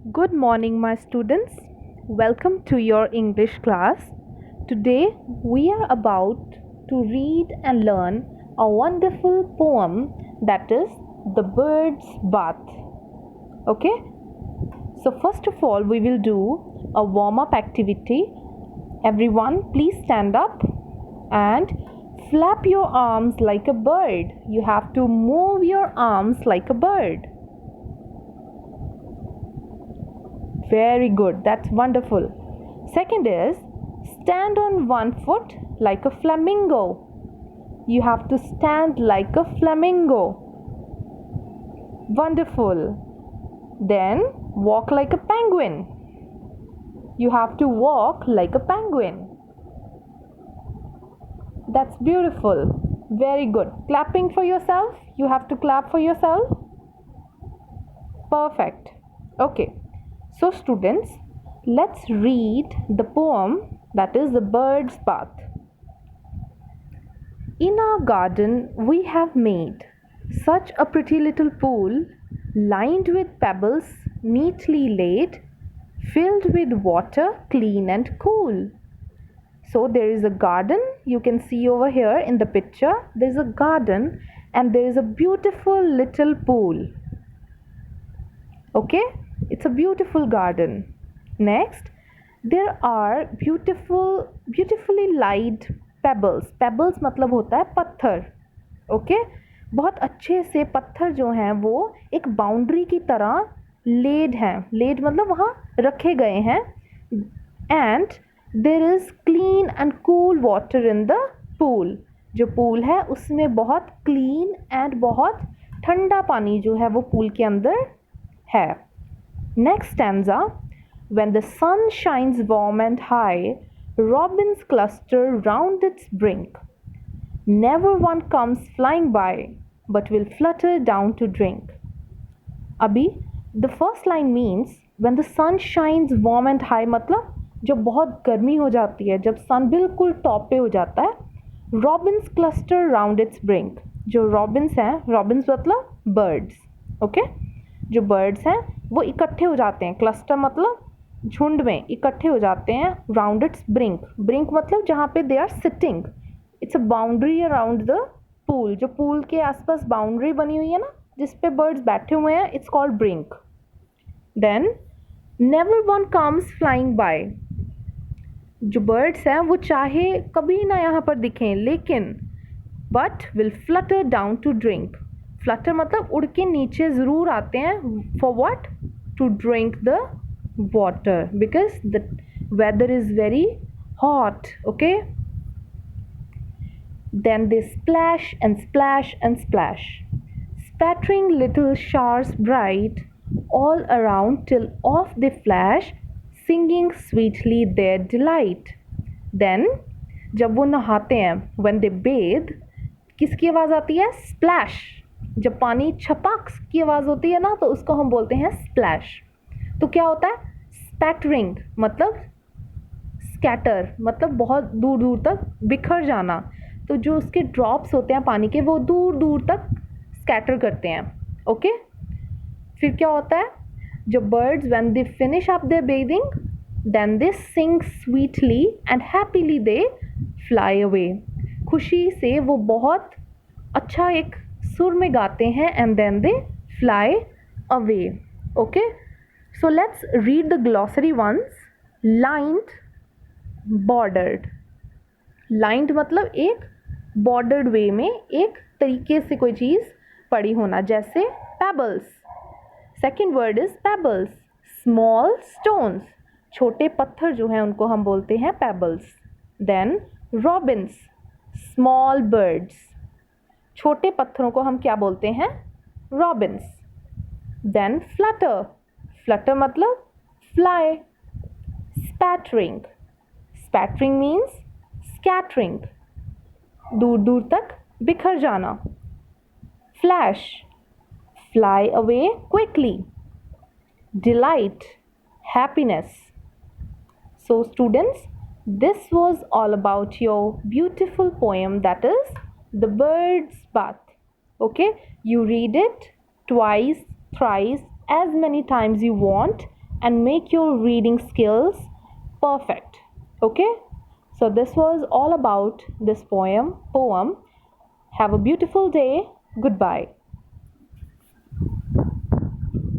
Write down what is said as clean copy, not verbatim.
Good morning, my students. Welcome to your English class. Today we are about to read and learn a wonderful poem that is The Bird's Bath. Okay, so first of all, we will do a warm up activity. Everyone, please stand up and flap your arms like a bird. You have to move your arms like a bird. Very good, that's wonderful. Second is stand on one foot like a flamingo. You have to stand like a flamingo. Wonderful. Then walk like a penguin. You have to walk like a penguin. That's beautiful. Very good. Clapping for yourself. You have to clap for yourself. Perfect. Okay. So students, let's read the poem that is The Bird's Bath. In our garden we have made such a pretty little pool, lined with pebbles neatly laid, filled with water clean and cool. So there is a garden, you can see over here in the picture, there is a garden and there is a beautiful little pool. Okay, it's a beautiful garden. Next, there are beautifully laid pebbles मतलब होता है पत्थर. Okay, बहुत अच्छे से पत्थर जो हैं वो एक बाउंड्री की तरह लेड हैं. लेड मतलब वहाँ रखे गए हैं. And there is clean and cool water in the pool. जो पूल है उसमें बहुत क्लीन एंड बहुत ठंडा पानी जो है वो पूल के अंदर है. Next stanza. When the sun shines warm and high, robins cluster round its brink. Never one comes flying by, but will flutter down to drink. Abhi, the first line means when the sun shines warm and high मतलब जब बहुत गर्मी हो जाती है, जब सन बिल्कुल top पे हो जाता है. Robins cluster round its brink. जो robins हैं, robins मतलब birds. Okay? जो birds हैं वो इकट्ठे हो जाते हैं. क्लस्टर मतलब झुंड में इकट्ठे हो जाते हैं. Round it's brink. ब्रिंक मतलब जहाँ पे they are sitting. It's a boundary around the pool. जो पूल के आसपास बाउंड्री बनी हुई है ना जिस पे बर्ड्स बैठे हुए हैं, it's called brink. Then never one comes flying by. जो बर्ड्स हैं वो चाहे कभी ना यहाँ पर दिखें लेकिन but will flutter down to drink. Flutter मतलब उड़ के नीचे ज़रूर आते हैं. For what? To drink the water because the weather is very hot. Okay, then they splash and splash and splash, spattering little showers bright all around till off they flash, singing sweetly their delight. Then जब वो नहाते हैं, when they bathe, किसकी आवाज़ आती है? splash. जब पानी छपाक की आवाज़ होती है ना तो उसको हम बोलते हैं splash. तो क्या होता है? स्पैटरिंग मतलब स्कैटर मतलब बहुत दूर दूर तक बिखर जाना. तो जो उसके ड्रॉप्स होते हैं पानी के वो दूर दूर तक स्कैटर करते हैं. ओके, फिर क्या होता है? जो birds when they finish up their bathing then they sing sweetly and happily they fly away. खुशी से वो बहुत अच्छा एक सुर में गाते हैं and then they fly away. Okay, so let's read the glossary once. Lined, bordered. Lined मतलब एक bordered way में एक तरीके से कोई चीज़ पड़ी होना, जैसे pebbles. Second word is pebbles. Small stones. छोटे पत्थर जो हैं उनको हम बोलते हैं pebbles. Then robins. Small birds. छोटे पत्थरों को हम क्या बोलते हैं? Robins. Then flutter. फ्लटर मतलब fly. Spattering. Spattering means scattering, दूर दूर तक बिखर जाना. Flash, fly away quickly. Delight, happiness. So students, this was all about your beautiful poem that is The Bird's Bath. Okay, you read it twice, thrice, as many times you want, and make your reading skills perfect. Okay? So this was all about this poem. Have a beautiful day. Goodbye.